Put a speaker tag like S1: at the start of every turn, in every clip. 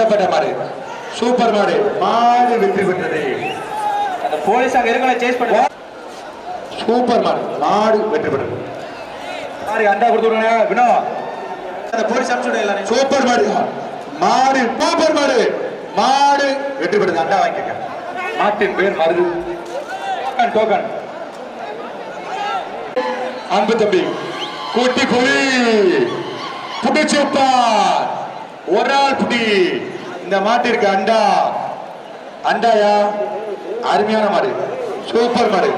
S1: மாடு சூப்பர் மாடு மாடு வெற்றி பெற்றது.
S2: அந்த போலீஸ் அங்க இருக்கல சேஸ் பண்ணு.
S1: சூப்பர் மாடு மாடு வெற்றி பெற்றது.
S2: மாடு அண்டா கொடுத்துடுங்க வினோ. அந்த போலீஸ் அனுப்பிச்சு எல்லாரும்.
S1: சூப்பர் மாடு மாடு சூப்பர் மாடு மாடு வெற்றி பெற்றது. அண்டா வாங்கிக்க.
S2: மாட்டின் பேர் மருது. டோக்கன்
S1: அன்பு தம்பி கூட்டி புலி புடிச்சுப்பா ஒரு ஆள் புடி. இந்த மாட்டிற்கு அண்டா அண்டாயா அருமையான மாடு சூப்பர் மாடு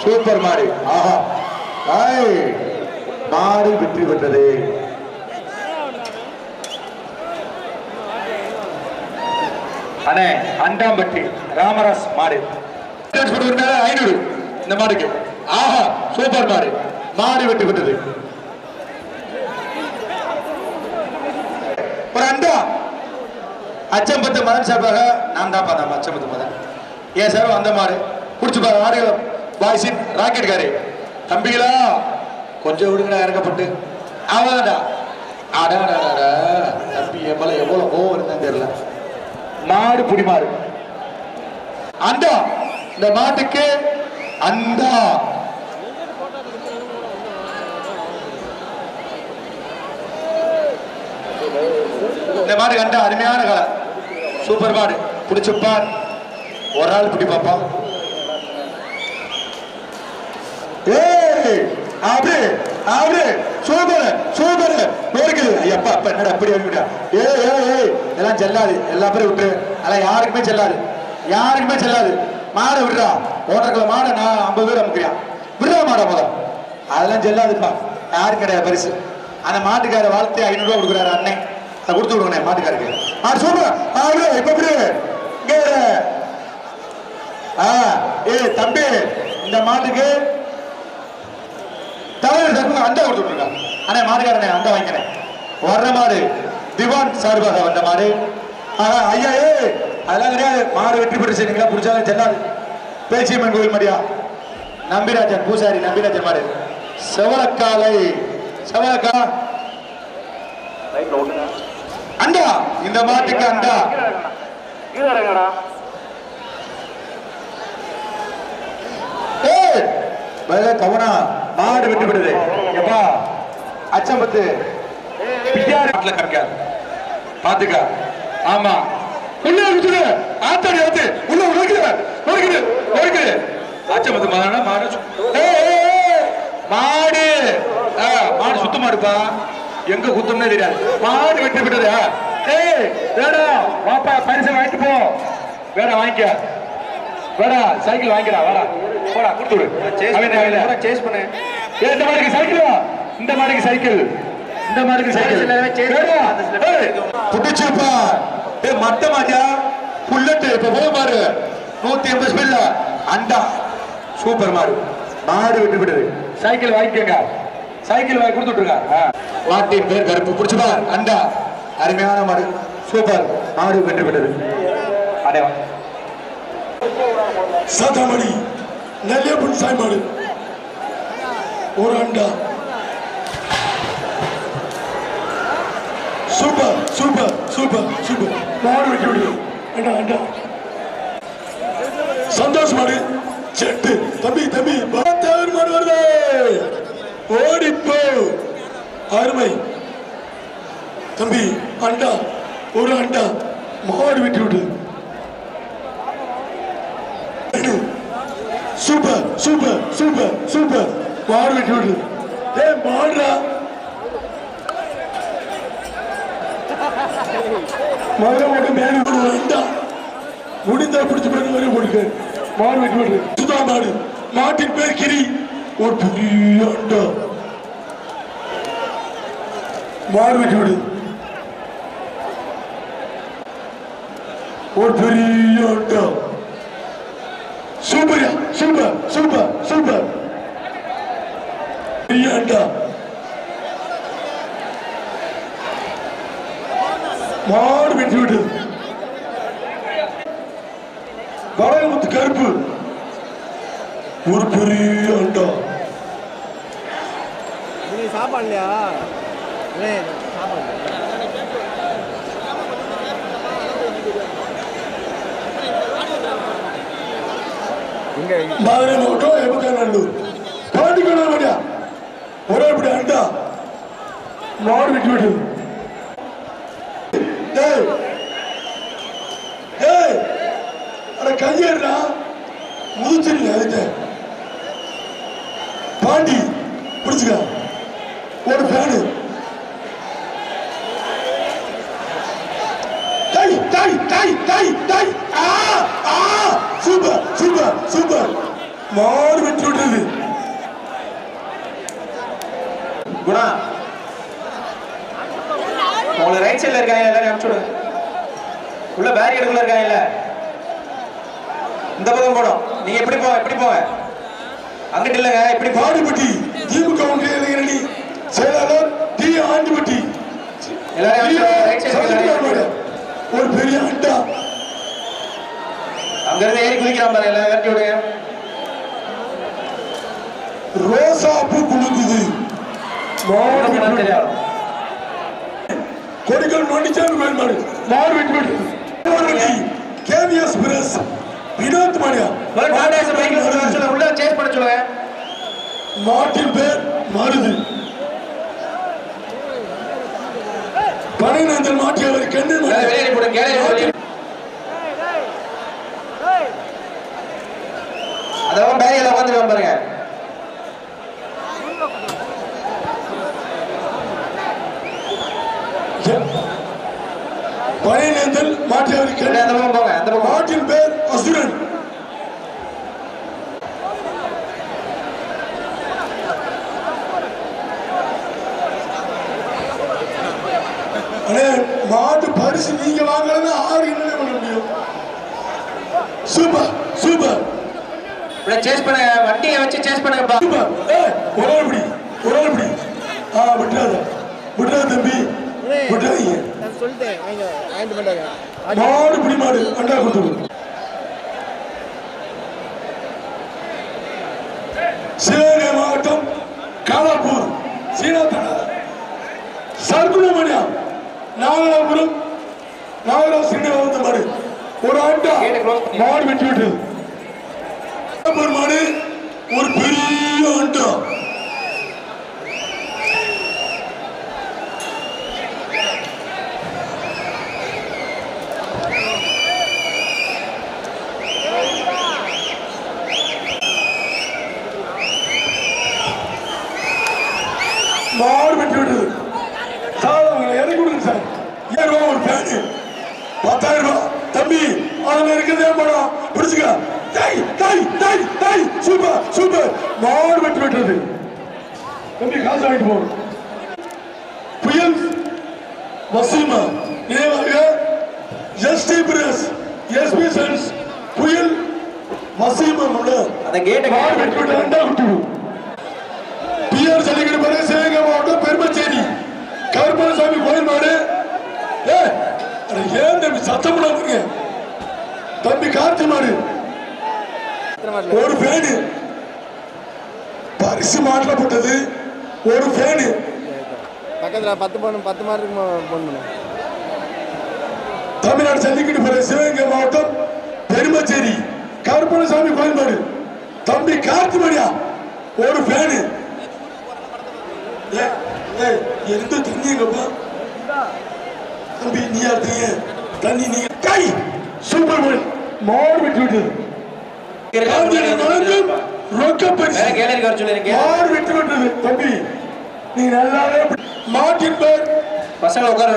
S1: சூப்பர் மாடு. ஆஹா மாடு வெற்றி பெற்றது.
S2: அண்ணே அண்டாம்பட்டி ராமராஸ் மாடு
S1: 500 இந்த மாடுக்கு. ஆஹா சூப்பர் மாடு மாடு வெற்றி பெற்றது. ஒரு அண்டா அச்சம்பத்து மதன் சார்பாக நான் தான் பார்த்தேன். அச்சம்பத்து மதன் ஏன் சார் அந்த மாடு குடிச்சு பாரு. ஆடு பாய்ஸின் ராக்கெட் காரு தம்பிகளா கொஞ்சம் விடுங்கடா இறக்கப்பட்டு அவன்டா அடாடா தம்பி எவ்வளோ எவ்வளோ கோவம் இருந்தான்னு தெரியல. மாடு புடி மாடு அண்டா இந்த மாட்டுக்கு அண்டா. இந்த மாடு கண்டா அருமையான கலர் சூப்பர் மாடு பிடிச்சுப்பார் ஒரு ஆள் பிடி பாப்பா. அப்படி அப்படி சூப்பர் சூப்பர் இருக்குது. ஐயப்பா அப்ப என்னடா அப்படி வந்துட்டா. இதெல்லாம் செல்லாது. எல்லா பேரும் விட்டு அதெல்லாம் யாருக்குமே செல்லாது யாருக்குமே செல்லாது. மாடை விடுறா ஓட்டர்களை மாடை நான் 50 பேர் அமுக்கிறியா விடுறா மாடை முதல் அதெல்லாம் செல்லாதுப்பா. யாரும் கிடையாது பரிசு. அந்த மாட்டுக்கார வாழ்த்து 500 ரூபா கொடுக்குறாரு அண்ணன். அதை கொடுத்து விடுங்க மாட்டுக்காருக்கு. சூப்பர் இப்ப தம்பி இந்த மாட்டுக்கு தலைவர் அண்டா கொடுத்து விட்டுருங்க. அண்ணே மாட்டுக்காரனே அண்டா வாங்கிக்கிறேன். வர்ற மாடு திவான் சார்பாக வந்த மாடு. ஐயா அதெல்லாம் கிடையாது. மாடு வெற்றி பெற்று நீங்களா பிடிச்சாலும் செல்லாது. பேச்சியம்மன் கோவில் மடியா நம்பிராஜன் பூசாரி நம்பிராஜன் மாடு செவலக்காலை செவலக்கா அண்டா இந்த மாட்டுக்கு அண்டா. கவனா மாடு வெற்றி பெறுது. எப்பா அச்சம்பத்து பாத்துக்க. ஆமா உள்ள ஆத்தாடி ஆத்து உள்ள உழைக்குது அச்சம்பத்து மாடு மாடு மாடு சுத்த மாடுப்பா. எங்க குத்தம்னே தெரியாது. மாடு வெற்றி பெற்றது. வேணும் வாப்பா பரிசை வாங்கிட்டு போ. வேணா வாங்கிக்க வேடா சைக்கிள் வாங்கிக்கிறா வாடா போடா கொடுத்து விடு. சேஸ் பண்ணு. இந்த மாடுக்கு சைக்கிள் இந்த மாடுக்கு சைக்கிள் இந்த மாடுக்கு சைக்கிள் புடிச்சுப்பா. மட்ட மாஜா புல்லட்டு இப்ப போக மாறு 180 ஸ்பீட்ல அண்டா சூப்பர் மாடு மாடு வெற்றி பெற்றது. சைக்கிள் வாங்கிக்கங்க சைக்கிள் வாங்கி கொடுத்துட்டுருங்க. மாட்டின் பேர் கருப்பு பிடிச்சுப்பா அண்டா அருமையான மாடு சூப்பர் மாடு வெற்றி பெற்றது. அடைவா
S3: சாதாமணி நெல்லியப்பன் சாய் மாடு ஒரு அண்டா சூப்பர் சூப்பர் சூப்பர் சூப்பர் மாடு வெட்டி விடுது. அண்டா அண்டா சந்தோஷ் மாடு செட்டு தம்பி தம்பி மாடு வருது ஓடிப்போ அருமை தம்பி அண்டா ஒரு அண்டா மாடு வெட்டி விடுது. சூப்பர் சூப்பர் சூப்பர் சூப்பர் மாடு வெட்டி விடுது. மாடுடா மதுரை மட்டும் மேலே அண்டா முடிந்தா பிடிச்ச பேர் மாதிரி போட்டுக்க மாடு வெட்டி விடுது. சுதா மாடு மாட்டின் பேர் கிரி ஒரு பெரிய அண்டா மாடு வெட்டி விடுது. ஒரு பெரிய அண்டா சூப்பர் சூப்பர் சூப்பர் சூப்பர் பெரிய அண்டா மாடு வெட்டி விடுது. வளையமுத்து கருப்பு ஒரு பெரிய அண்டா
S4: சாப்பாடுலையா சாப்பாடு
S3: மதுரை மாவட்டம் எபக்காநல்லூர் பாண்டிக்கோட மாடியா ஒரே இப்படி அண்டா மாடு விட்டு விட்டு கையேறா முதிச்சிருங்க அதுக்கு பாண்டி பிடிச்சுக்க ஒரு ஃபேனு சூப்பர் சூப்பர் சூப்பர் மாடு வெற்றி விட்டது
S2: குணா உங்களை ரைட் சைட்ல இருக்காங்க எல்லாரும் அனுப்பிச்சுடு உள்ள பேரியடுக்குள்ள இருக்காங்கல்ல இந்த பக்கம் போடும் நீங்க எப்படி போங்க அங்கிட்டு இல்லங்க இப்படி
S3: பாடிப்பட்டி திமுக ஒன்றிய இளைஞரணி செயலாளர் டி ஆண்டிப்பட்டி ஒரு பெரிய அண்டா
S2: அங்க இருந்து ஏறி குதிக்கிறான் பாரு எல்லாம் விரட்டி விடுங்க
S3: ரோசா பூ குலுங்குது கொடிகள் நோண்டிச்சான் மாடு மாடு வெட்டி கேவிஎஸ் பிரஸ் வினோத் மாடியா
S2: உள்ள சேஸ் பண்ண சொல்லுங்க
S3: மாட்டின் பேர் மாறுது பனைநந்தல் மாட்டியவர் கண்ணு
S2: அதான் பேரியில உட்காந்துருக்கான் பாருங்க
S3: பனைநந்தல் மாட்டியவர் கண்ணு
S2: அந்த பக்கம் போங்க அந்த பக்கம்
S3: மாட்டின் பேர் அசுரன் மாட்டு பரிசு நீங்க வாங்கலன்னா ஆறு என்ன பண்ண முடியும் சூப்பர் சூப்பர்
S2: சேஸ் பண்ணுங்க வண்டியை வச்சு சேஸ் பண்ணுங்க
S3: சூப்பர் ஒரே இப்படி விட்டுறாத தம்பி விட்டுறாதீங்க மாடு பிடி மாடு அண்டா கொடுத்து சிவகங்கை மாவட்டம் காலாப்பூர் சீனாத்தனா சர்க்குணமணியா நாகலாபுரம் நாகராஜ் சிங்கவந்த மாடு ஒரு ஆண்டா மாடு வெட்டி விட்டது மாடு ஒரு பெரிய ஆண்டா மாடு வெட்டி விட்டது இறக்கி கொடுங்க சார் 1000 ரூபாய் ஒரு ஃபேனு 10,000 ரூபாய் தம்பி அதுல இருக்கிறதே படம் பிடிச்சுக்க சூப்பர் சூப்பர் மாடு வெட்டி விட்டது தம்பி காசு வாங்கிட்டு போகணும் புயல் வசீமா நினைவாக எஸ்டி பிரஸ் எஸ்பி சன்ஸ் புயல் வசீமா
S2: அந்த கேட்
S3: மாடு வெட்டி விட்டு ரெண்டா விட்டுடும் பிஆர் ஜல்லிக்கட்டு பாரு சிவகங்கை மாவட்டம் பெருமச்சேரி கருப்பணசாமி கோயில் மாடு ஏன் தம்பி சத்தம் போடாதீங்க தம்பி கார்த்தி மாடு ஒரு ஃபேனு பரிசு மாற்றப்பட்டது ஒரு ஃபேனு
S4: பக்கத்துல 10 மார்க்கு போன்
S3: தமிழ்நாடு ஜல்லிக்கட்டு பாரு சிவகங்கை மாவட்டம் பெருமச்சேரி கருப்பணசாமி கோயில் மாடு தம்பி கார்த்தி மாடியா ஒரு ஃபேனு எந்த தண்ணி எங்கப்பா தம்பி நீ யார்த்தீங்க தண்ணி நீங்க கை சூப்பர் மாடு விட்டு விட்டது ரொக்க பரிசு மாடு விட்டு விட்டது தம்பி நீ நல்லாவே மாட்டின் பேர்
S2: பசங்க உட்கார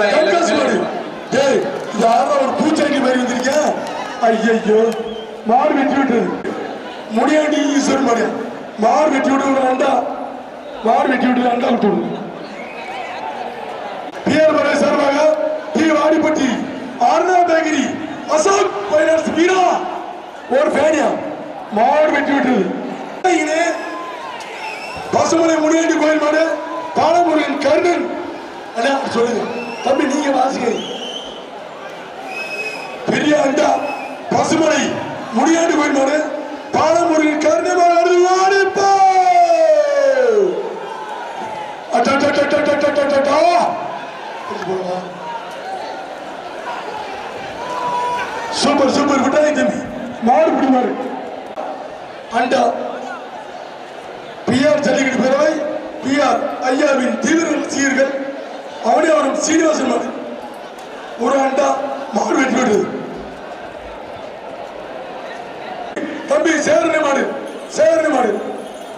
S3: யாரும் ஒரு பூச்சாண்டி மாதிரி வந்திருக்கேன் ஐயோ மாடு வெட்டி விட்டது முடியாண்டி ஈஸ்வரன் மாடியா மாடு வெட்டி விட்டு அண்டா மாடு வெட்டி விட்டு அண்டா விட்டு பிஆர் மலை சார்பாக T Vadipatti Aruna bakery Ashok finance Veera ஒரு ஃபேனியா மாடு வெட்டி விட்டது பசுமலை முடியாண்டி கோயில் மாடு பாலமுருகன் கர்ணன் அண்ணா சொல்லுங்க தம்பி நீங்க வாசிங்க பெரிய அண்டா பசுமலை முடியாண்டி கோயில் மாடு பாலமுருகன் கர்ணன் சூப்பர் சூப்பர் விட்டாங்க தம்பி மாடு பிடி மாடு அண்டா பிஆர் ஜல்லிக்கட்டு பேரவை பிஆர் ஐயாவின் தீவிர ரசிகர்கள் அவனே அவரும் சீனிவாசன் மாடு ஒரு அண்டா மாடு வெற்றி விடுது. தம்பி சேரணி மாடு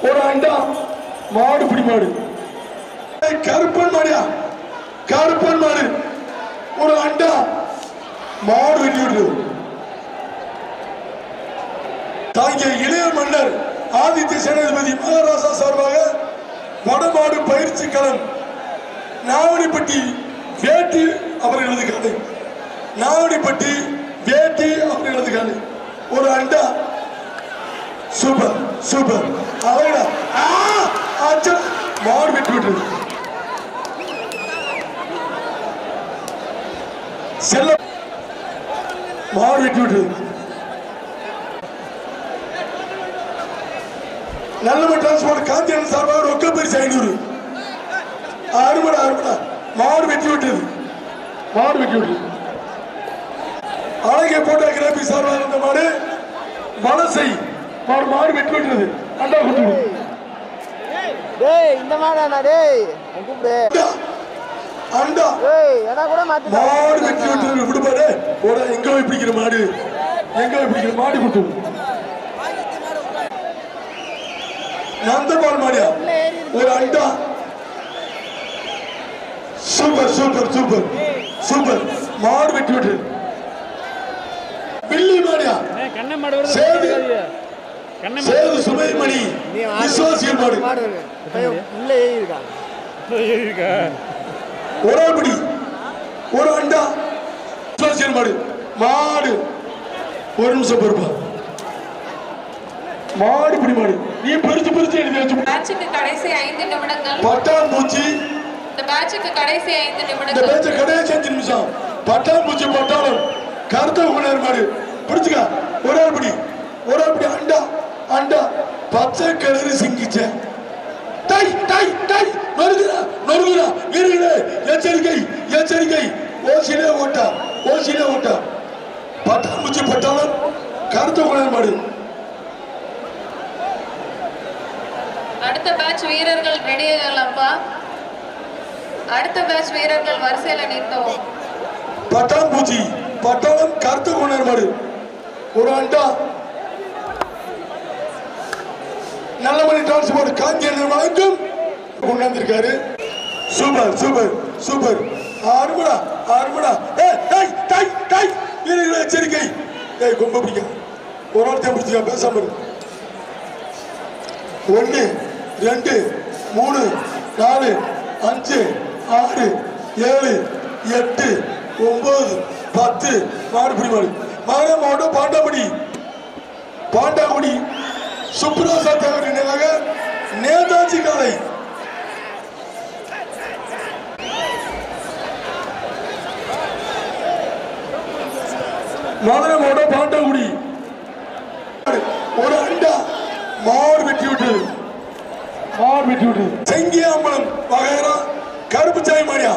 S3: ஒரு அண்டா மாடு பிடி மாடு. கருப்பன் மாடு ஒரு அண்டா மாடு வெட்டி விடுறது. தாங்கிய இளைய மன்னர் ஆதித்ய சேனாதிபதி மகாராஜா சார்பாக வடமாடு பயிற்சி களம் நாவடிப்பட்டி வேட்டி அவர்களது காலை. நாவடிப்பட்டி வேட்டி அவர்களது காலை ஒரு அண்டா. சூப்பர் அழகா மாடு வெட்டி விட்டுறது. செல்ல மாடு வெட்டி விட்டுறது. நல்ல டிரான்ஸ்போர்ட் காந்தியன் சார்பாக ரொக்க பரிசு 500. அருமடா மாடு வெட்டி விட்டது. அழகிய போட்டோகிராபி சார்பாக இருந்த மாடு வலசை மாடு வெட்டி விட்டது. அண்டா குட்டு
S4: இந்த மாடா டேய் கூப்பிடு
S3: அண்டா
S4: கூட மாத்தி
S3: மாடு வெட்டி விட்டது. விடுபாடு எங்க போய் பிடிக்கிற மாடு குட்டு. நந்தபால் மாடியா ஒரு அண்டா. சூப்பர் மாடு வெட்டி விட்டு. பில்லி மாடியா சேது சுமைமணி விசுவாசியல் மாடு ஒரேபடி ஒரு அண்டா விசுவாசியல் மாடு ஒரு நிமிஷம் பொறுப்பா. மாடு பிடி மாடு நீ பெருசு எழுதி வச்சு.
S5: மேட்சுக்கு கடைசி 5 நிமிடங்கள்.
S3: பட்டாம்பூச்சி
S5: இந்த மேட்சுக்கு கடைசி 5
S3: இந்த
S5: நிமிடங்கள்.
S3: மேட்ச் கடைசி 5 நிமிஷம். பட்டாம்பூச்சி பட்டாளம் கருத்த குணர் மாடு பிடிச்சுக்க. ஒரே படி அண்டா பச்சை கலரு சிங்கிச்ச நொறுகுறா வீரர்களே எச்சரிக்கை ஓசிலே ஓட்டா. பட்டாம்பூச்சி பட்டாளம் கருத்த குணர் மாடு.
S5: அடுத்த பேட்ச் வீரர்கள் ரெடி ஆகலாம்ப்பா. அடுத்த பேட்ச் வீரர்கள் வரிசையில நிறுத்தவும்.
S3: பட்டாம்பூச்சி பட்டாளம் கருத்த குணர் மாடு ஒரு அண்டா. நல்லமணி டிரான்ஸ்போர்ட் காந்தியன் வழங்கும் கொண்டாந்திருக்காரு. சூப்பர் அருமடா வீரர்களே எச்சரிக்கை. கொம்ப பிடிக்க ஒரு ஆள் தான் பிடிச்சிக்க பேசாம. 1 2 3 4 5 6 7 8 9 10 மாடு பிடி மாவட்டம் பாண்டாங்குடி சுப்ராசா தேவர் நினைவாக நேதாஜி காலை. மதுரை மாவட்டம் பாண்டாங்குடி ஒரு அண்டா மாடு வெட்டி விட்டது. செங்கியாம்பலம் வகைரா கருப்பு சாய் மாடியா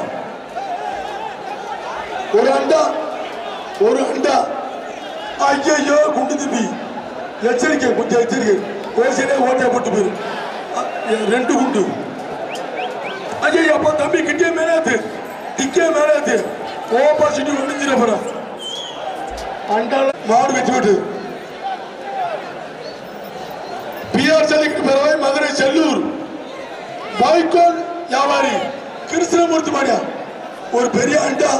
S3: ஒரு அண்டா. ஐயோ குண்டு தம்பி எச்சரிக்கை ஓசிலே ஓட்டையா போட்டு போயிரு. 2 குண்டு. ஐயோ அப்பா தம்பி கிட்டே மேலாத்து ஓபாசிட்டி ஒளிஞ்சிட போற. அண்டால மாடு வெட்டி விட்டு. பிஆர் ஜல்லிக்கட்டு பேரவை மதுரை செல்லூர் வைக்கோல் வியாபாரி கிருஷ்ணமூர்த்தி மாடியா ஒரு பெரிய அண்டா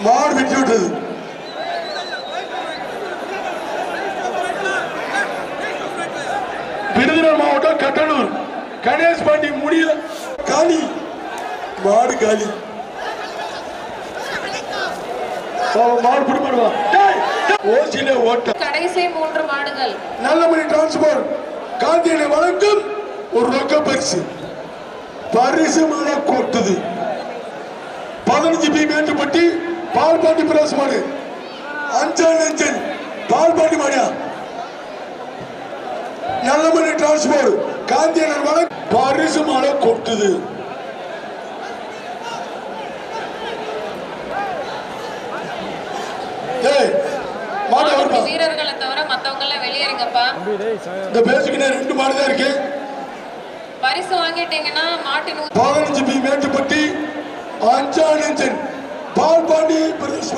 S3: மாடு வெட்டி விட்டது. விருதுநகர் மாவட்டம் கட்டணூர் கணேஷ் பாண்டி முடிய காலி மாடு காலி. மாடு பிடிப்படுவா ஓசிலே ஓட்ட.
S5: கடைசி 3 மாடுகள்.
S3: நல்லமணி டிரான்ஸ்போர்ட் காந்தியனை வழங்கும் ஒரு ரொக்க பரிசு மழை கொட்டுது. 15 பி மேட்டுப்பட்டி பால்பாண்டி பிரஸ் மாடு 5 பால்பாண்டி மாடியா நல்லமணி டிரான்ஸ்போர்ட் காந்தியனர் வழங்கும் பரிசு மழை கொட்டுது.
S5: வீரர்களை தவிர மத்தவங்க எல்லாம் வெளியேறி வாங்கிடுங்கப்பா.
S3: இந்த பேச்சுக்கு 2 மாடு தான் இருக்கு.
S5: பரிசு வாங்கிட்டீங்கன்னா மாட்டின்
S3: 15 பி மேட்டுப்பட்டி அஞ்சானஞ்சன் பால் பாண்டி பிரதேஷ்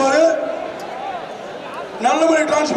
S3: நல்ல முறை டிரான்ஸ்போர்ட்